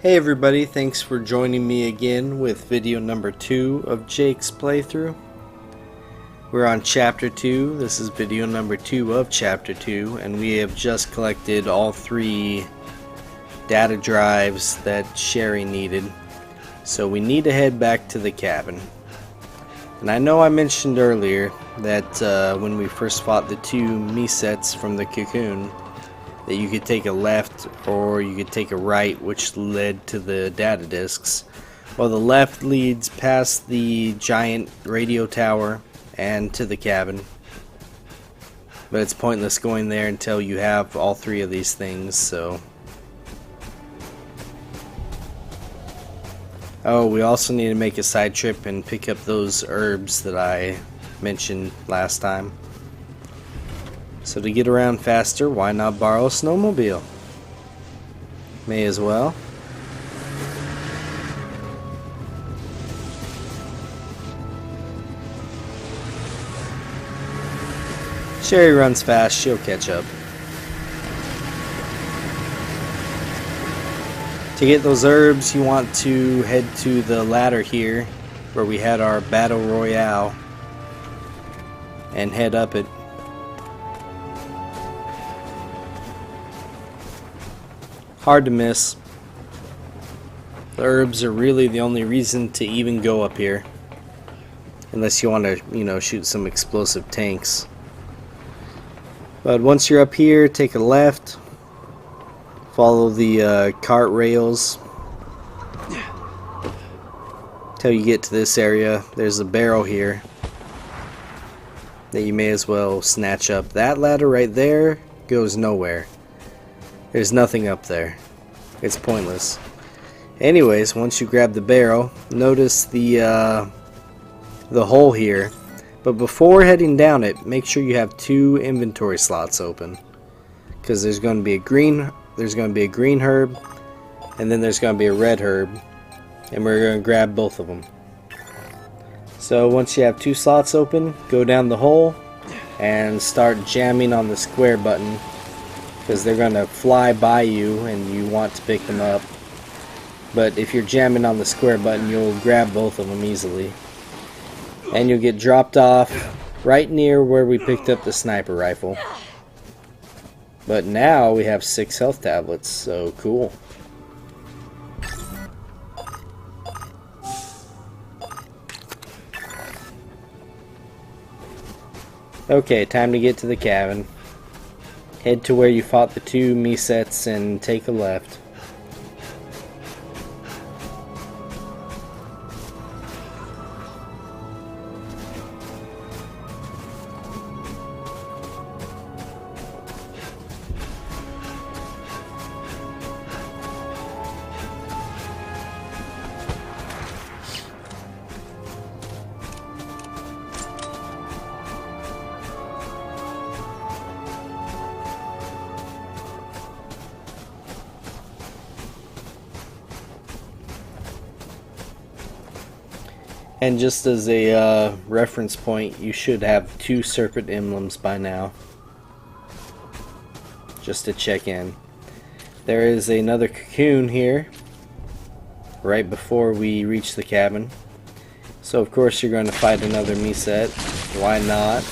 Hey everybody, thanks for joining me again with video number 2 of Jake's playthrough. We're on chapter 2, this is video number 2 of chapter 2, and we have just collected all 3 data drives that Sherry needed. So we need to head back to the cabin. And I know I mentioned earlier that when we first fought the 2 Mesets from the cocoon, that you could take a left or you could take a right, which led to the data disks. Well, the left leads past the giant radio tower and to the cabin, but it's pointless going there until you have all 3 of these things. So we also need to make a side trip and pick up those herbs that I mentioned last time. So to get around faster, why not borrow a snowmobile? May as well. Sherry runs fast, she'll catch up. To get those herbs, you want to head to the ladder here, where we had our battle royale, and head up it. Hard to miss. The herbs are really the only reason to even go up here, unless you want to, shoot some explosive tanks. But once you're up here, take a left, follow the cart rails till you get to this area. There's a barrel here that you may as well snatch up. That ladder right there goes nowhere. There's nothing up there. It's pointless. Anyways, once you grab the barrel, notice the hole here. But before heading down it, make sure you have 2 inventory slots open, because there's going to be a green herb, and then there's going to be a red herb, and we're going to grab both of them. So once you have 2 slots open, go down the hole and start jamming on the square button, because they're going to fly by you and you want to pick them up. But if you're jamming on the square button, you'll grab both of them easily. And you'll get dropped off right near where we picked up the sniper rifle. But now we have 6 health tablets, so cool. Okay, time to get to the cabin. Head to where you fought the 2 Mesets and take a left. And just as a reference point, you should have 2 serpent emblems by now, just to check in. There is another cocoon here right before we reach the cabin, so of course you're going to fight another Meset. Why not?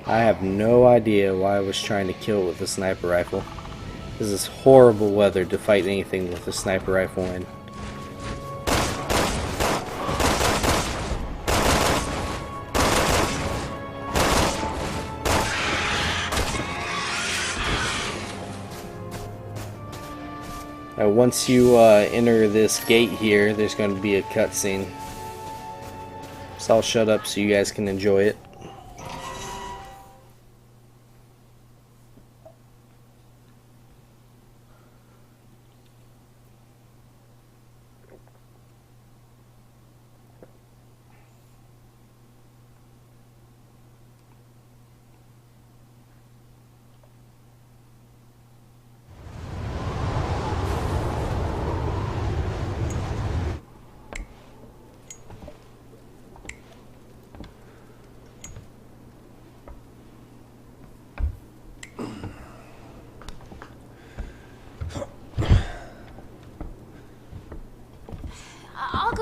I have no idea why I was trying to kill it with a sniper rifle. This is horrible weather to fight anything with a sniper rifle in. Now once you enter this gate here, there's going to be a cutscene. So I'll shut up so you guys can enjoy it.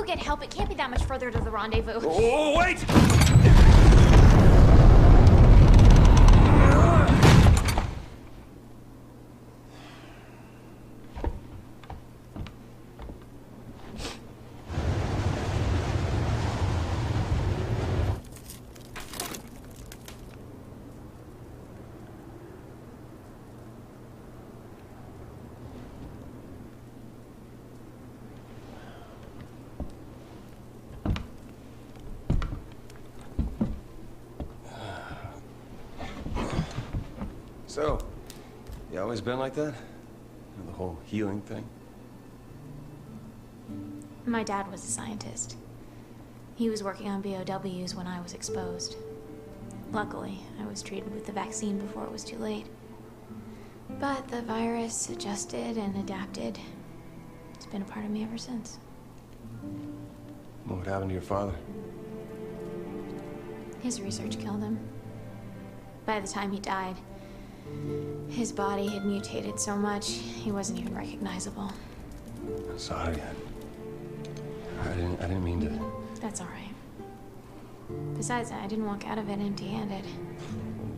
go get help. It can't be that much further to the rendezvous. Oh, wait! So, you always been like that? You know, the whole healing thing? My dad was a scientist. He was working on BOWs when I was exposed. Luckily, I was treated with the vaccine before it was too late. But the virus adjusted and adapted. It's been a part of me ever since. What happened to your father? His research killed him. By the time he died, his body had mutated so much, he wasn't even recognizable. I'm sorry. I didn't mean to... That's all right. Besides, I didn't walk out of it empty-handed.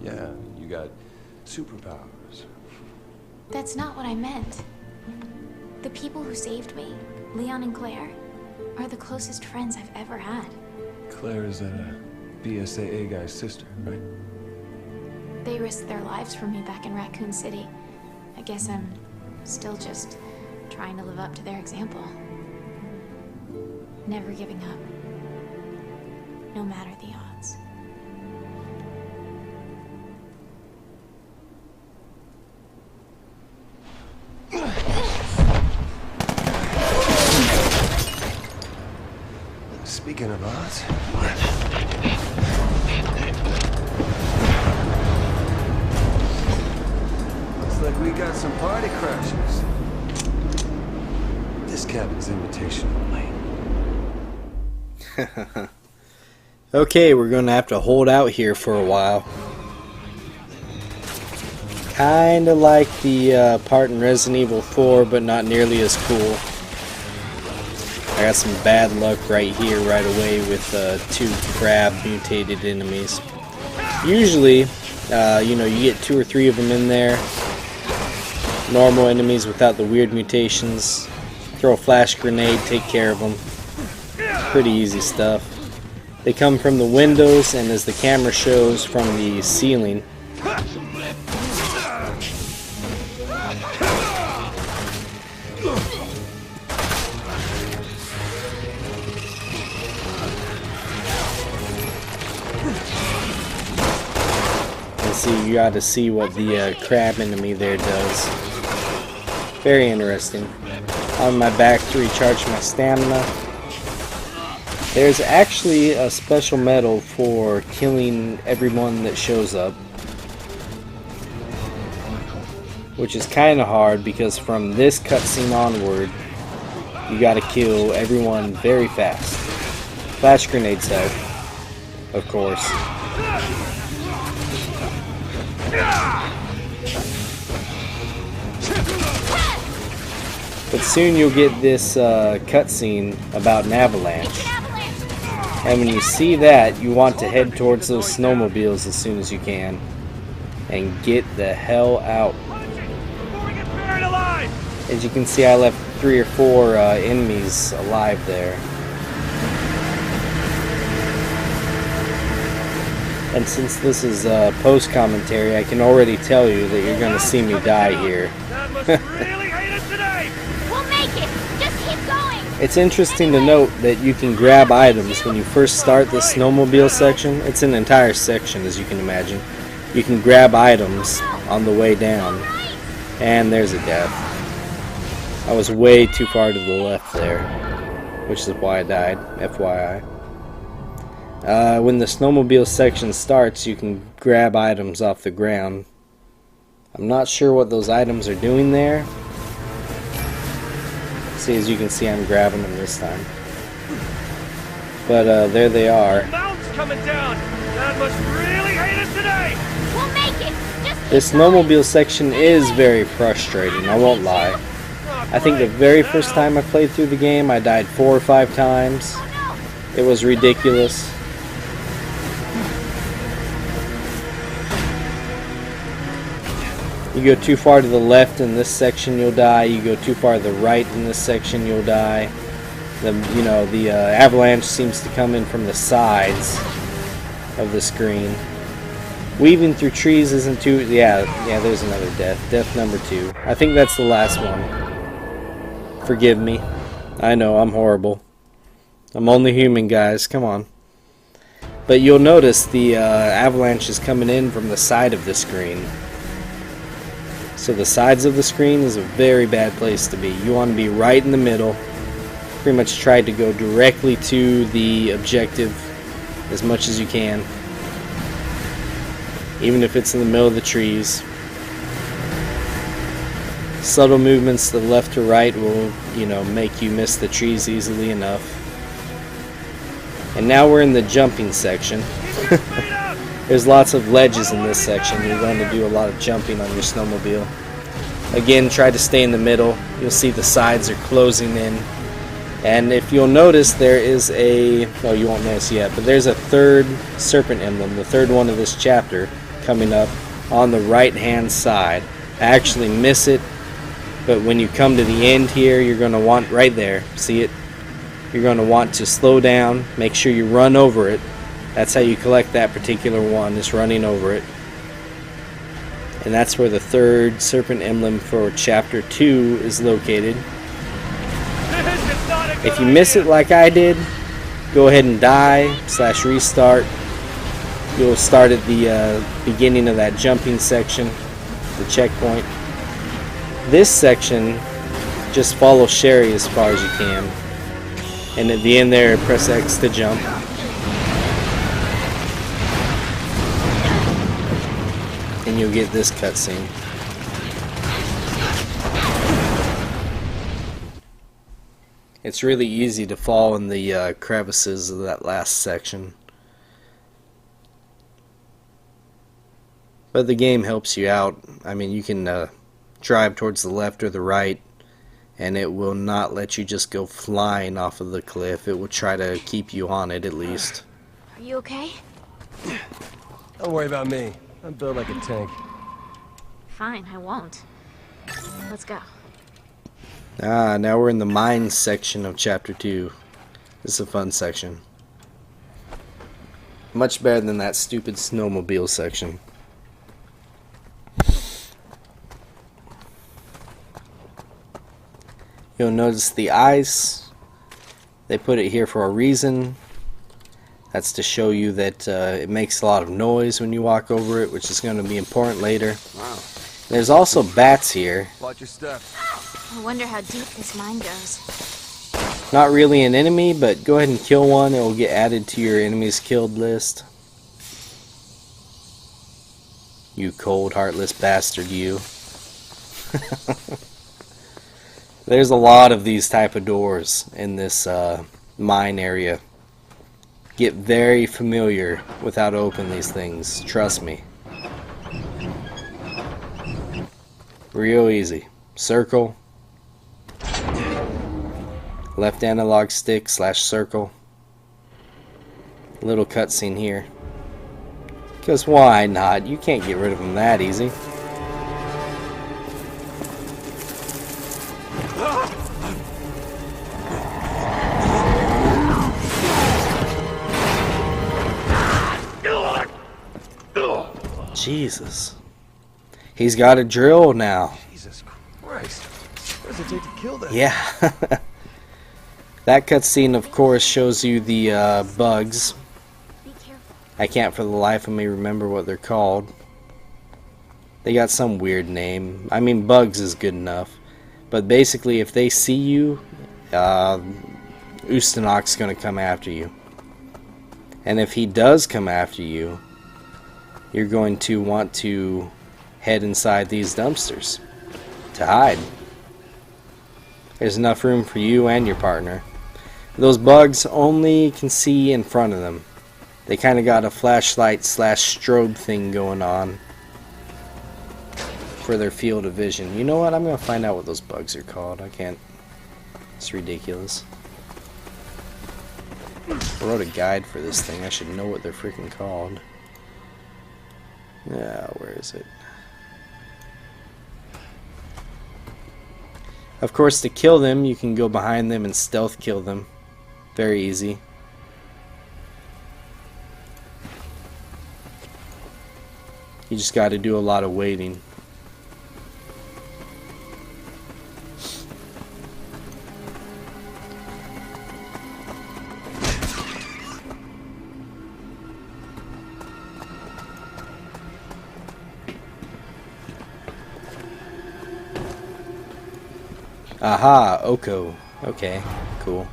Yeah, you got superpowers. That's not what I meant. The people who saved me, Leon and Claire, are the closest friends I've ever had. Claire is that BSAA guy's sister, right? They risked their lives for me back in Raccoon City. I guess I'm still just trying to live up to their example. Never giving up. No matter the odds. Speaking of odds... looks like we got some party crashers. This cabin's invitation only. Okay, we're gonna have to hold out here for a while. Kinda like the part in Resident Evil 4, but not nearly as cool. I got some bad luck right here, right away, with 2 crab mutated enemies. Usually, you know, you get 2 or 3 of them in there. Normal enemies without the weird mutations. Throw a flash grenade, take care of them. Pretty easy stuff. They come from the windows, and as the camera shows, from the ceiling. And see, you got to see what the crab enemy there does. Very interesting. On my back to recharge my stamina. There's actually a special medal for killing everyone that shows up, which is kind of hard because from this cutscene onward, you gotta kill everyone very fast. Flash grenades help, of course. But soon you'll get this cutscene about an avalanche. And when you see that, you want to head towards those snowmobiles as soon as you can. And get the hell out. As you can see, I left 3 or 4 enemies alive there. And since this is post-commentary, I can already tell you that you're going to see me die here. It's interesting to note that you can grab items when you first start the snowmobile section. It's an entire section, as you can imagine. You can grab items on the way down. And there's a death. I was way too far to the left there, which is why I died, FYI. When the snowmobile section starts, you can grab items off the ground. I'm not sure what those items are doing there. See, as you can see, I'm grabbing them this time. But there they are. Mountain's coming down. Dad must really hate us today. We'll make it. Just This snowmobile section is very frustrating, I won't lie. I think the very first time I played through the game, I died 4 or 5 times. It was ridiculous. You go too far to the left in this section, you'll die. You go too far to the right in this section, you'll die. The avalanche seems to come in from the sides of the screen. Weaving through trees isn't too... Yeah, there's another death. Death number 2. I think that's the last one. Forgive me. I know, I'm horrible. I'm only human, guys. Come on. But you'll notice the avalanche is coming in from the side of the screen. So the sides of the screen is a very bad place to be. You want to be right in the middle. Pretty much try to go directly to the objective as much as you can. Even if it's in the middle of the trees. Subtle movements to the left or right will, make you miss the trees easily enough. And now we're in the jumping section. There's lots of ledges in this section. You're going to do a lot of jumping on your snowmobile. Again, try to stay in the middle. You'll see the sides are closing in. And if you'll notice, there is a... Oh, you won't notice yet, but there's a third serpent emblem, the third one of this chapter, coming up on the right-hand side. I actually miss it, but when you come to the end here, you're going to want... Right there, see it? You're going to want to slow down, make sure you run over it. That's how you collect that particular one, is running over it. And that's where the third serpent emblem for chapter 2 is located. If you miss it like I did, go ahead and die / restart. You'll start at the beginning of that jumping section, the checkpoint. This section, just follow Sherry as far as you can. And at the end there, press X to jump. And you'll get this cutscene. It's really easy to fall in the crevices of that last section. But the game helps you out. I mean, you can drive towards the left or the right, and it will not let you just go flying off of the cliff. It will try to keep you on it at least. Are you okay? Don't worry about me. I'm built like a tank. Fine, I won't. Let's go. Now we're in the mines section of chapter 2. This is a fun section. Much better than that stupid snowmobile section. You'll notice the ice. They put it here for a reason. That's to show you that it makes a lot of noise when you walk over it, which is going to be important later. Wow. There's also bats here. Watch your step. I wonder how deep this mine goes. Not really an enemy, but go ahead and kill one. It will get added to your enemies killed list. You cold, heartless bastard, you. There's a lot of these type of doors in this mine area. Get very familiar with how to open these things. Trust me. Real easy. Circle. Left analog stick / circle. Little cutscene here. Because why not? You can't get rid of them that easy. Jesus. He's got a drill now. Jesus Christ. What does it take to kill that? Yeah. That cutscene, of course, shows you the bugs. Be careful. I can't for the life of me remember what they're called. They got some weird name. I mean, bugs is good enough. But basically, if they see you, Ustanok's going to come after you. And if he does come after you, you're going to want to head inside these dumpsters to hide. There's enough room for you and your partner. Those bugs only can see in front of them. They kind of got a flashlight / strobe thing going on. for their field of vision. You know what? I'm gonna find out what those bugs are called. I can't. It's ridiculous. I wrote a guide for this thing. I should know what they're freaking called. Yeah, where is it? Of course, to kill them, you can go behind them and stealth kill them. Very easy. You just got to do a lot of waiting. Aha, Oko. Okay, cool.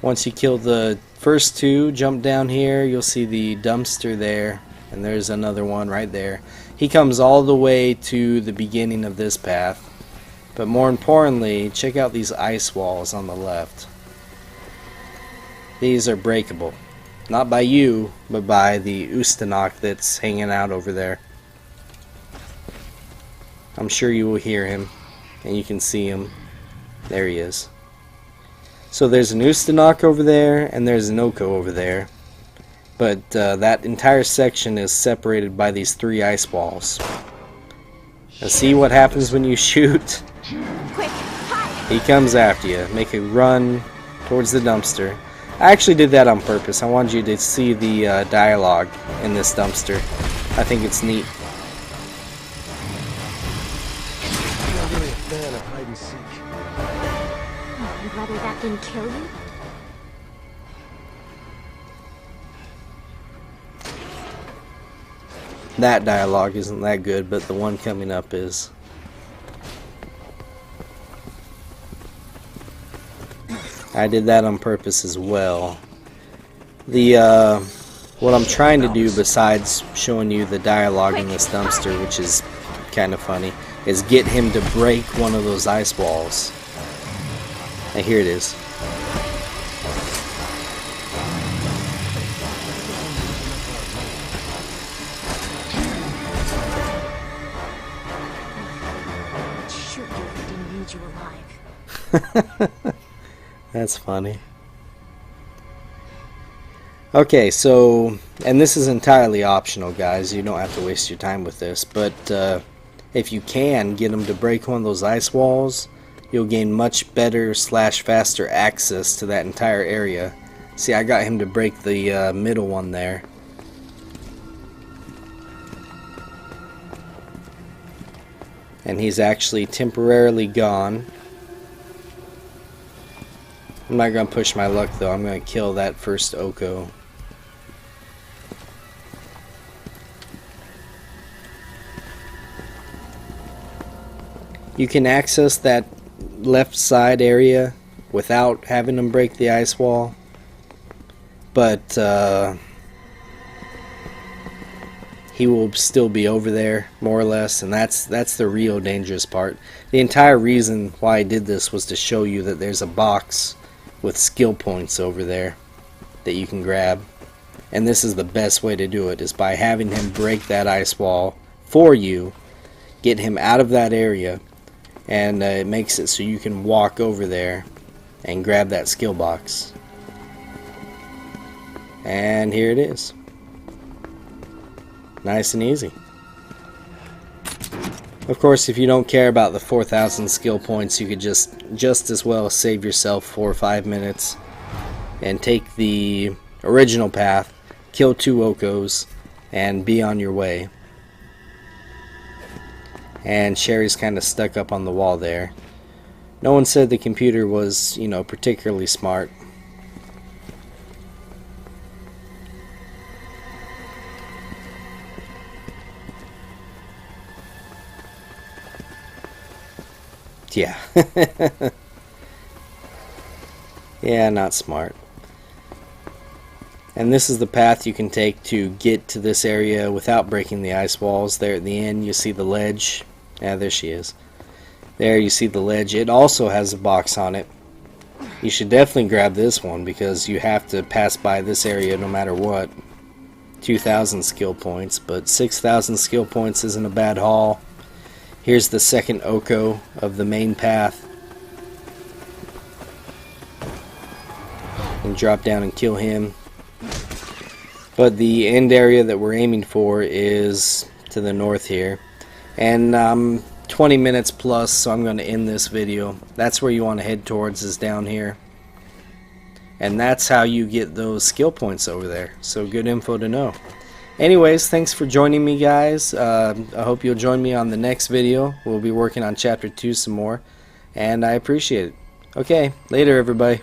Once you kill the first two, jump down here, you'll see the dumpster there, and there's another one right there. He comes all the way to the beginning of this path, but more importantly, check out these ice walls on the left. These are breakable. Not by you, but by the Ustanok that's hanging out over there. I'm sure you will hear him, and you can see him. There he is. So there's an Ustanok over there, and there's an Oko over there. But that entire section is separated by these 3 ice walls. Now see what happens when you shoot? Quick, hide! He comes after you. Make a run towards the dumpster. I actually did that on purpose. I wanted you to see the dialogue in this dumpster. I think it's neat. You'd rather that than kill you? That dialogue isn't that good, but the one coming up is. I did that on purpose as well. The what I'm trying to do, besides showing you the dialogue in this dumpster, which is kind of funny, is get him to break one of those ice walls. And here it is. Shoot you if I didn't need you alive. That's funny. Okay, so, and this is entirely optional, guys. You don't have to waste your time with this, but if you can get him to break one of those ice walls, you'll gain much better / faster access to that entire area. See, I got him to break the middle one there. And he's actually temporarily gone. I'm not going to push my luck though. I'm going to kill that first Oko. You can access that left side area without having him break the ice wall, but he will still be over there more or less, and that's the real dangerous part. The entire reason why I did this was to show you that there's a box with skill points over there that you can grab, and this is the best way to do it, is by having him break that ice wall for you, get him out of that area, and it makes it so you can walk over there and grab that skill box. And here it is. Nice and easy. Of course, if you don't care about the 4,000 skill points, you could just as well save yourself 4 or 5 minutes and take the original path, kill 2 Okos, and be on your way. And Sherry's kind of stuck up on the wall there. No one said the computer was, you know, particularly smart. Yeah. Yeah, not smart. And this is the path you can take to get to this area without breaking the ice walls. There at the end you see the ledge. Yeah, there she is. There you see the ledge. It also has a box on it. You should definitely grab this one because you have to pass by this area no matter what 2,000 skill points, but 6,000 skill points isn't a bad haul. Here's the second Oko of the main path. And drop down and kill him. But the end area that we're aiming for is to the north here. And 20 minutes plus, so I'm going to end this video. That's where you want to head towards, is down here. And that's how you get those skill points over there. So good info to know. Anyways, thanks for joining me, guys. I hope you'll join me on the next video. We'll be working on Chapter 2 some more. And I appreciate it. Okay, later everybody.